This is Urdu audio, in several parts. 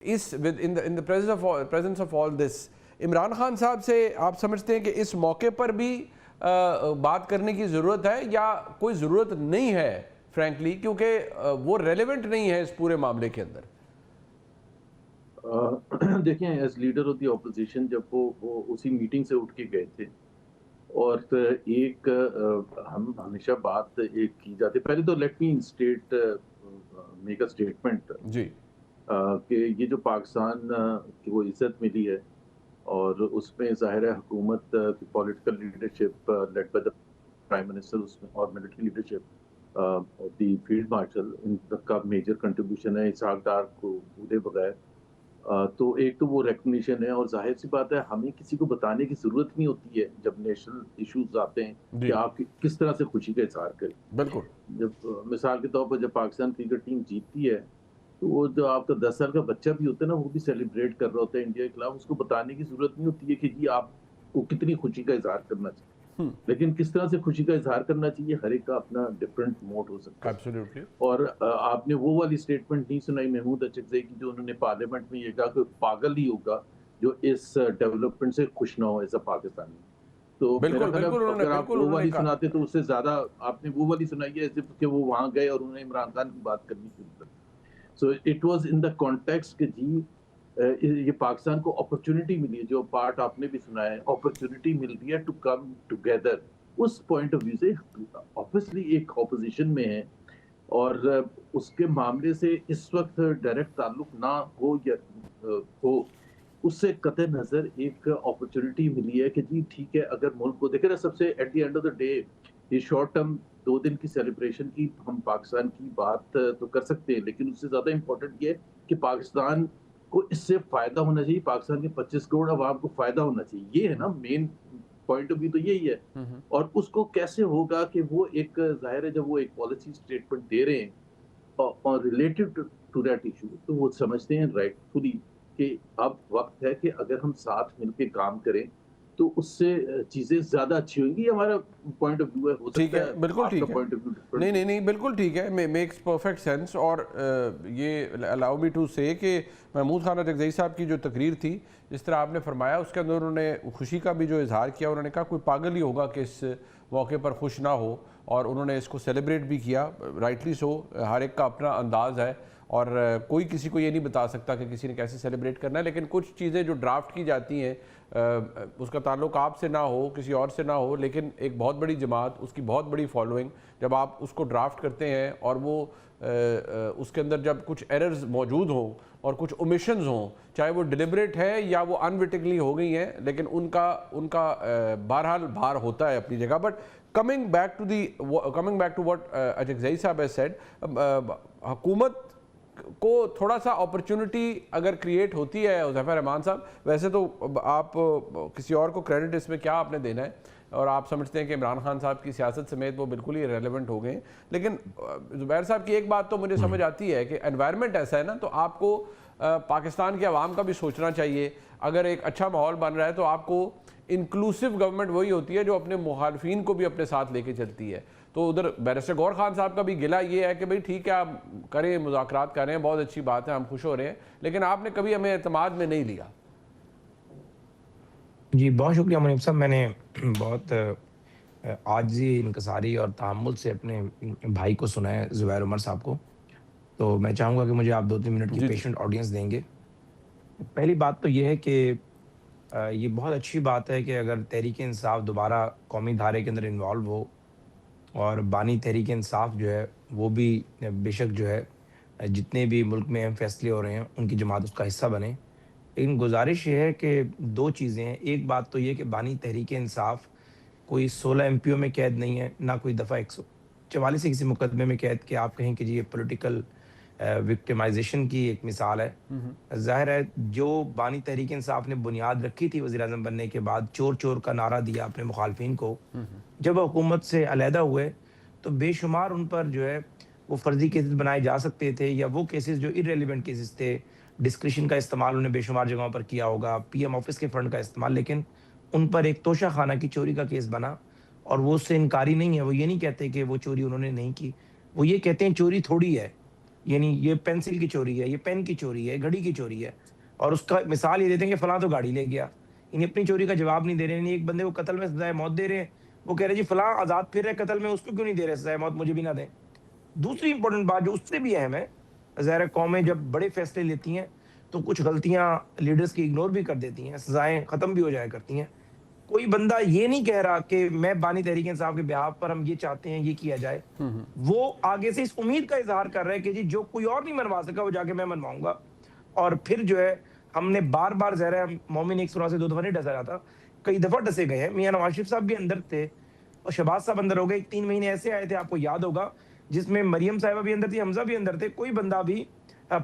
Us in the presence of all this Imran Khan صاحب سے آپ سمجھتے ہیں کہ اس موقع پر بھی بات کرنے کی ضرورت ہے یا کوئی ضرورت نہیں ہے فرینکلی، کیونکہ وہ ریلیونٹ نہیں ہے اس پورے معاملے کے اندر؟ دیکھیں as leader of the opposition جب وہ اسی میٹنگ سے اٹھ کے گئے تھے اور ایک ہم ہمیشہ بات ایک کی جاتی، پہلے تو let me state make a statement جی کہ یہ جو پاکستان کی وہ عزت ملی ہے اور اس میں ظاہر ہے حکومت کی political leadership led by the prime minister اس میں اور military leadership the field marshal ان کا میجر کنٹریبیوشن ہے اسحاق ڈار کو بھولے بغیر. تو ایک تو وہ ریکگنیشن ہے اور ظاہر سی بات ہے ہمیں کسی کو بتانے کی ضرورت نہیں ہوتی ہے جب نیشنل ایشوز آتے ہیں کہ آپ کس طرح سے خوشی کا اظہار کریں. بالکل. جب مثال کے طور پر جب پاکستان کرکٹ ٹیم جیتتی ہے تو وہ جو آپ کا 10 سال کا بچہ بھی ہوتا ہے نا وہ بھی سیلیبریٹ کر رہا ہوتا ہے انڈیا کے خلاف، اس کو بتانے کی ضرورت نہیں ہوتی ہے کہ جی آپ کو کتنی خوشی کا اظہار کرنا چاہیے، لیکن کس طرح سے خوشی کا اظہار کرنا چاہیے ہر ایک کا اپنا ڈفرینٹ موڈ ہو سکتا ہے. اور آپ نے وہ والی اسٹیٹمنٹ نہیں سنائی محمود اچکزئی کی جو انہوں نے پارلیمنٹ میں یہ کہا کہ پاگل ہی ہوگا جو اس ڈیولپمنٹ سے خوش نہ ہو ایز اے پاکستانی. تو میرا خیال ہے اگر آپ وہ والی سناتے تو اس سے زیادہ آپ نے وہ والی سنائی ہے ایسے کہ وہ وہاں گئے اور انہوں نے عمران خان کی بات کرنی شروع کر. So it was in the context کہ جی یہ پاکستان کو اپرچونٹی ملی ہے، جو پارٹ آپ نے بھی سنا ہے اپرچونٹی مل رہی ہے ٹو کم ٹوگیدر. اس پوائنٹ آف ویو سے آبویسلی ایک اپوزیشن میں ہے اور اس کے معاملے سے اس وقت ڈائریکٹ تعلق نہ ہو یا ہو، اس سے قطع نظر ایک اپرچونٹی ملی ہے کہ جی ٹھیک ہے اگر ملک کو دیکھیں نا سب سے at the end of the day یہ شارٹ ٹرم 2 دن کی سیلیبریشن کی ہم پاکستان کی بات تو کر سکتے ہیں لیکن اس سے زیادہ امپورٹنٹ یہ ہے کہ پاکستان کو اس سے فائدہ ہونا چاہیے، پاکستان کے 25 کروڑ عوام کو فائدہ ہونا چاہیے. یہ ہے نا مین پوائنٹ آف ویو تو یہی ہے. اور اس کو کیسے ہوگا کہ وہ ایک ظاہر ہے جب وہ ایک پالیسی اسٹیٹمنٹ دے رہے ہیں اور ریلیٹڈ ٹو دیٹ ایشو تو وہ سمجھتے ہیں رائٹ فلی کہ اب وقت ہے کہ اگر ہم ساتھ مل کے کام کریں تو اس سے چیزیں زیادہ اچھی ہوئیں گی. ہمارا پوائنٹ آف ویو ہے، ہو سکتا ہے بالکل آپ ٹھیک کا ہے. پوائنٹ آف ویو نہیں بالکل ٹھیک ہے، میکس پرفیکٹ سینس. اور یہ الاؤ می ٹو سے کہ محمود خان اچکزئی صاحب کی جو تقریر تھی جس طرح آپ نے فرمایا اس کے اندر انہوں نے خوشی کا بھی جو اظہار کیا، انہوں نے کہا کوئی پاگل ہی ہوگا کہ اس موقع پر خوش نہ ہو، اور انہوں نے اس کو سیلیبریٹ بھی کیا. رائٹلی سو، ہر ایک کا اپنا انداز ہے اور کوئی کسی کو یہ نہیں بتا سکتا کہ کسی نے کیسے سیلیبریٹ کرنا ہے. لیکن کچھ چیزیں جو ڈرافٹ کی جاتی ہیں اس کا تعلق آپ سے نہ ہو کسی اور سے نہ ہو، لیکن ایک بہت بڑی جماعت، اس کی بہت بڑی فالوئنگ، جب آپ اس کو ڈرافٹ کرتے ہیں اور وہ اس کے اندر جب کچھ ایررز موجود ہوں اور کچھ اومیشنز ہوں، چاہے وہ ڈیلیبریٹ ہے یا وہ انوٹنگلی ہو گئی ہیں، لیکن ان کا بہرحال بھار ہوتا ہے اپنی جگہ. But coming back to what Achakzai صاحب ہیز سیڈ، حکومت کو تھوڑا سا اپرچونٹی اگر کریٹ ہوتی ہے حذیفہ رحمان صاحب، ویسے تو آپ کسی اور کو کریڈٹ اس میں کیا آپ نے دینا ہے اور آپ سمجھتے ہیں کہ عمران خان صاحب کی سیاست سمیت وہ بالکل ہی ریلیونٹ ہو گئے ہیں، لیکن زبیر صاحب کی ایک بات تو مجھے سمجھ آتی ہے کہ انوائرمنٹ ایسا ہے نا تو آپ کو پاکستان کے عوام کا بھی سوچنا چاہیے. اگر ایک اچھا ماحول بن رہا ہے تو آپ کو انکلوسیو گورنمنٹ وہی ہوتی ہے جو اپنے مخالفین کو بھی اپنے ساتھ لے کے چلتی ہے. تو ادھر بیرسٹر گور خان صاحب کا بھی گلہ یہ ہے کہ بھئی ٹھیک ہے آپ کریں، مذاکرات کر رہے ہیں، بہت اچھی بات ہے، ہم خوش ہو رہے ہیں، لیکن آپ نے کبھی ہمیں اعتماد میں نہیں لیا. جی بہت شکریہ منیب صاحب. میں نے بہت عاجزی، انکساری اور تحمل سے اپنے بھائی کو سنا ہے، زبیر عمر صاحب کو. تو میں چاہوں گا کہ مجھے آپ 2-3 منٹ کی پیشنٹ آڈینس دیں گے. پہلی بات تو یہ ہے کہ یہ بہت اچھی بات ہے کہ اگر تحریک انصاف دوبارہ قومی دھارے کے اندر انوالو ہو اور بانی تحریک انصاف جو ہے وہ بھی بے شک جو ہے جتنے بھی ملک میں اہم فیصلے ہو رہے ہیں ان کی جماعت اس کا حصہ بنے. لیکن گزارش یہ ہے کہ 2 چیزیں ہیں. ایک بات تو یہ کہ بانی تحریک انصاف کوئی 16 ایم پی او میں قید نہیں ہے، نہ کوئی دفعہ 144 سے کسی مقدمے میں قید کہ آپ کہیں کہ جی یہ پولیٹیکل وکٹمائزیشن کی ایک مثال ہے. ظاہر ہے جو بانی تحریک انصاف نے بنیاد رکھی تھی وزیر اعظم بننے کے بعد، چور چور کا نعرہ دیا اپنے مخالفین کو، جب حکومت سے علیحدہ ہوئے تو بے شمار ان پر جو ہے وہ فرضی کیسز بنائے جا سکتے تھے، یا وہ کیسز جو ارریلیونٹ کیسز تھے، ڈسکریشن کا استعمال انہیں بے شمار جگہوں پر کیا ہوگا، پی ایم آفس کے فنڈ کا استعمال، لیکن ان پر ایک توشہ خانہ کی چوری کا کیس بنا اور وہ اس سے انکاری نہیں ہے. وہ یہ نہیں کہتے کہ وہ چوری انہوں نے نہیں کی، وہ یہ کہتے ہیں چوری تھوڑی ہے یعنی یہ پینسل کی چوری ہے، یہ پین کی چوری ہے، گھڑی کی چوری ہے، اور اس کا مثال یہ دیتے ہیں کہ فلاں تو گاڑی لے گیا. یعنی اپنی چوری کا جواب نہیں دے رہے. یعنی ایک بندے کو قتل میں سزائے موت دے رہے ہیں، وہ کہہ رہے جی فلاں آزاد پھر رہے قتل میں، اس کو کیوں نہیں دے رہے سزائے موت، مجھے بھی نہ دیں. دوسری امپورٹنٹ بات جو اس سے بھی اہم ہے، ظاہر ہے قومیں جب بڑے فیصلے لیتی ہیں تو کچھ غلطیاں لیڈرز کی اگنور بھی کر دیتی ہیں، سزائیں ختم بھی ہو جایا کرتی ہیں. کوئی بندہ یہ نہیں کہہ رہا کہ میں بانی تحریک انصاف کے بہاف پر ہم یہ چاہتے ہیں یہ کیا جائے. وہ آگے سے اس امید کا اظہار کر رہے ہیں کہ جی جو کوئی اور نہیں منوا سکا وہ جا کے میں منواؤں گا. اور پھر جو ہے ہم نے بار بار ظاہر ہے مومن ایک سرا سے 2 دفعہ نہیں ڈسا جاتا، کئی دفعہ ڈسے گئے ہیں. میاں نواز شریف صاحب بھی اندر تھے اور شہباز صاحب اندر ہو گئے. 3 مہینے ایسے آئے تھے آپ کو یاد ہوگا جس میں مریم صاحبہ بھی اندر تھی، حمزہ بھی اندر تھے، کوئی بندہ بھی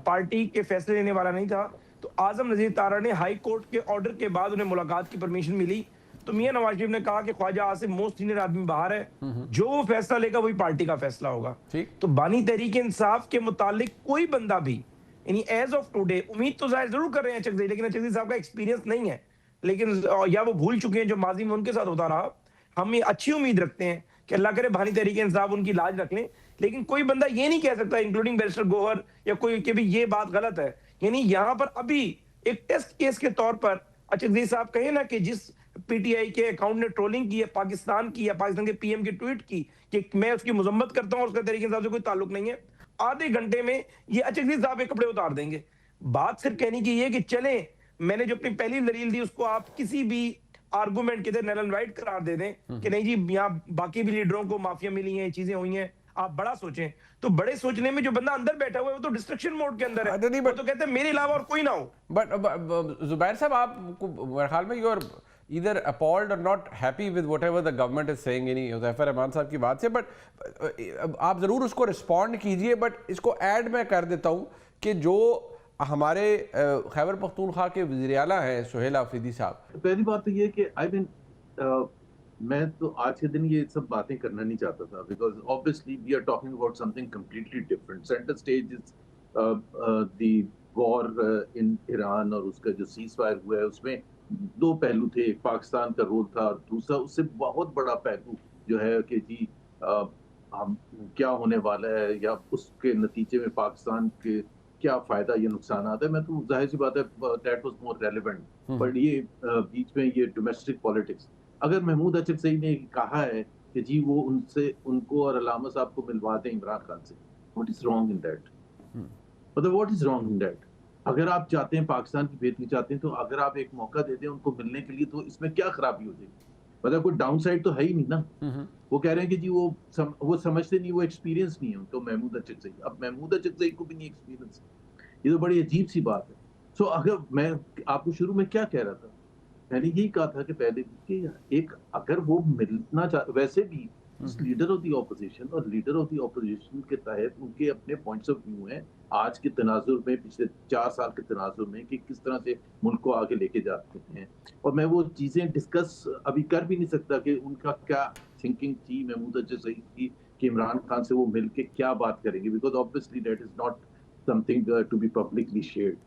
پارٹی کے فیصلے لینے والا نہیں تھا. تو اعظم نذیر تارڑ نے ہائی کورٹ کے آرڈر کے بعد انہیں ملاقات کی پرمیشن ملی تو میاں نواز شریف نے کہا کہ خواجہ آصف موسٹ سینئر آدمی باہر ہے، جو وہ فیصلہ لے گا وہی پارٹی کا فیصلہ ہوگا. ٹھیک. تو بانی تحریک انصاف کے متعلق کوئی بندہ بھی یعنی ایز آف ٹوڈے امید تو ظاہر ضرور کر رہے ہیں چکزئی، لیکن چکزئی صاحب کا ایکسپیرینس نہیں ہے، لیکن یا وہ بھول چکے ہیں جو ماضی میں ان کے ساتھ ہوتا رہا. ہم یہ اچھی امید رکھتے ہیں کہ اللہ کرے بانی تحریک انصاف ان کی لاج رکھ لیں، لیکن کوئی بندہ یہ نہیں کہہ سکتا انکلوڈنگ بیرسٹر گوہر یا کوئی کہ بھی یہ بات غلط ہے. یعنی یہاں پر ابھی ایک ٹیسٹ کیس کے طور پر چکزئی صاحب کہیں نا کہ جس پی ٹی آئی کے اکاؤنٹ نے ٹرولنگ کی ہے پاکستان کی یا پاکستان کے پی ایم کی ٹویٹ کی کہ میں اس کی مذمت کرتا ہوں اور اس کا تحریک انصاف سے کوئی تعلق نہیں ہے، آدھے گھنٹے میں یہ چکزئی صاحب کے کپڑے اتار دیں گے. بات صرف کہنے کی یہ کہ چلیں میں نے جو اپنی پہلی دلیل دی اس کو آپ کسی بھی آرگومنٹ کے نل اینڈ وائٹ قرار دے دیں کہ نہیں جی یہاں باقی بھی لیڈروں کو مافیا ملی ہیں، چیزیں ہوئی ہیں، آپ بڑا سوچیں. تو بڑے سوچنے میں جو بندہ اندر بیٹھا ہوا ہے وہ تو ڈسٹرکشن موڈ کے اندر ہے، وہ تو کہتے ہیں میرے علاوہ اور کوئی نہ ہو. بٹ زبیر صاحب آپ کو میرے خیال میں you are either appalled or not happy with whatever the government is saying یعنی حذیفہ رحمان صاحب کی بات سے، بٹ آپ ضرور اس کو رسپونڈ کیجئے. بٹ اس کو ایڈ میں کر دیتا ہوں کہ جو ہمارے خیبر پختونخوا کے وزیر اعلیٰ ہیں سہیل آفریدی صاحب، پہلی بات تو یہ کہ میں تو آج کے دن یہ سب باتیں کرنا نہیں چاہتا تھا because obviously we are talking about something completely different. Center stage is the war in Iran اور اس کا جو سیز فائر ہوا ہے اس میں 2 پہلو تھے، ایک پاکستان کا رول تھا اور دوسرا اس سے بہت بڑا پہلو جو ہے کہ جی ہم کیا ہونے والا ہے یا اس کے نتیجے میں پاکستان کے کیا فائدہ یا نقصانات ہے. میں تو ظاہر سی بات ہے that was more relevant, but یہ بیچ میں یہ ڈومیسٹک پالیٹکس. اگر محمود چکزئی نے کہا ہے کہ جی وہ ان کو اور علامہ صاحب کو ملوا دیں عمران خان سے، what is wrong in that? مطلب what is wrong in that? اگر آپ چاہتے ہیں پاکستان کی بہتری چاہتے ہیں تو اگر آپ ایک موقع دے دیں ان کو ملنے کے لیے تو اس میں کیا خرابی ہو جائے گی؟ مطلب کوئی ڈاؤن سائڈ تو ہے ہی نہیں نا. وہ کہہ رہے ہیں کہ جی وہ سمجھتے نہیں، وہ ایکسپیرینس نہیں ہے ان کو محمود چکزئی. اب محمود چکزئی کو بھی نہیں ایکسپیرینس، یہ تو بڑی عجیب سی بات ہے. سو اگر میں آپ کو شروع میں کیا کہہ رہا تھا، میں نے یہی کہا تھا کہ پہلے کہ ایک اگر وہ ملنا ویسے بھی لیڈر آف دی اپوزیشن اور لیڈر آف دی اپوزیشن کے تحت ان کے اپنے پوائنٹس آف ویو ہیں آج کے تناظر میں، پچھلے 4 سال کے تناظر میں کہ کس طرح سے ملک کو آگے لے کے جاتے ہیں. اور میں وہ چیزیں ڈسکس ابھی کر بھی نہیں سکتا کہ ان کا کیا تھنکنگ تھی محمود چکزئی کی کہ عمران خان سے وہ مل کے کیا بات کریں گے، because obviously that is not something to be publicly shared.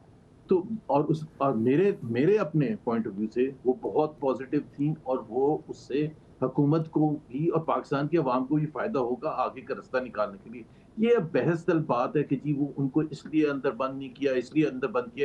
تو اور میرے اپنے پوائنٹ آف ویو سے وہ بہت پازیٹیو تھیں اور وہ اس سے حکومت کو بھی اور پاکستان کے عوام کو بھی فائدہ ہوگا آگے کا رستہ نکالنے کے لیے. یہ بحث طلب بات ہے کہ جی وہ ان کو اس لیے اندر بند نہیں کیا، اس لیے اندر بند کیا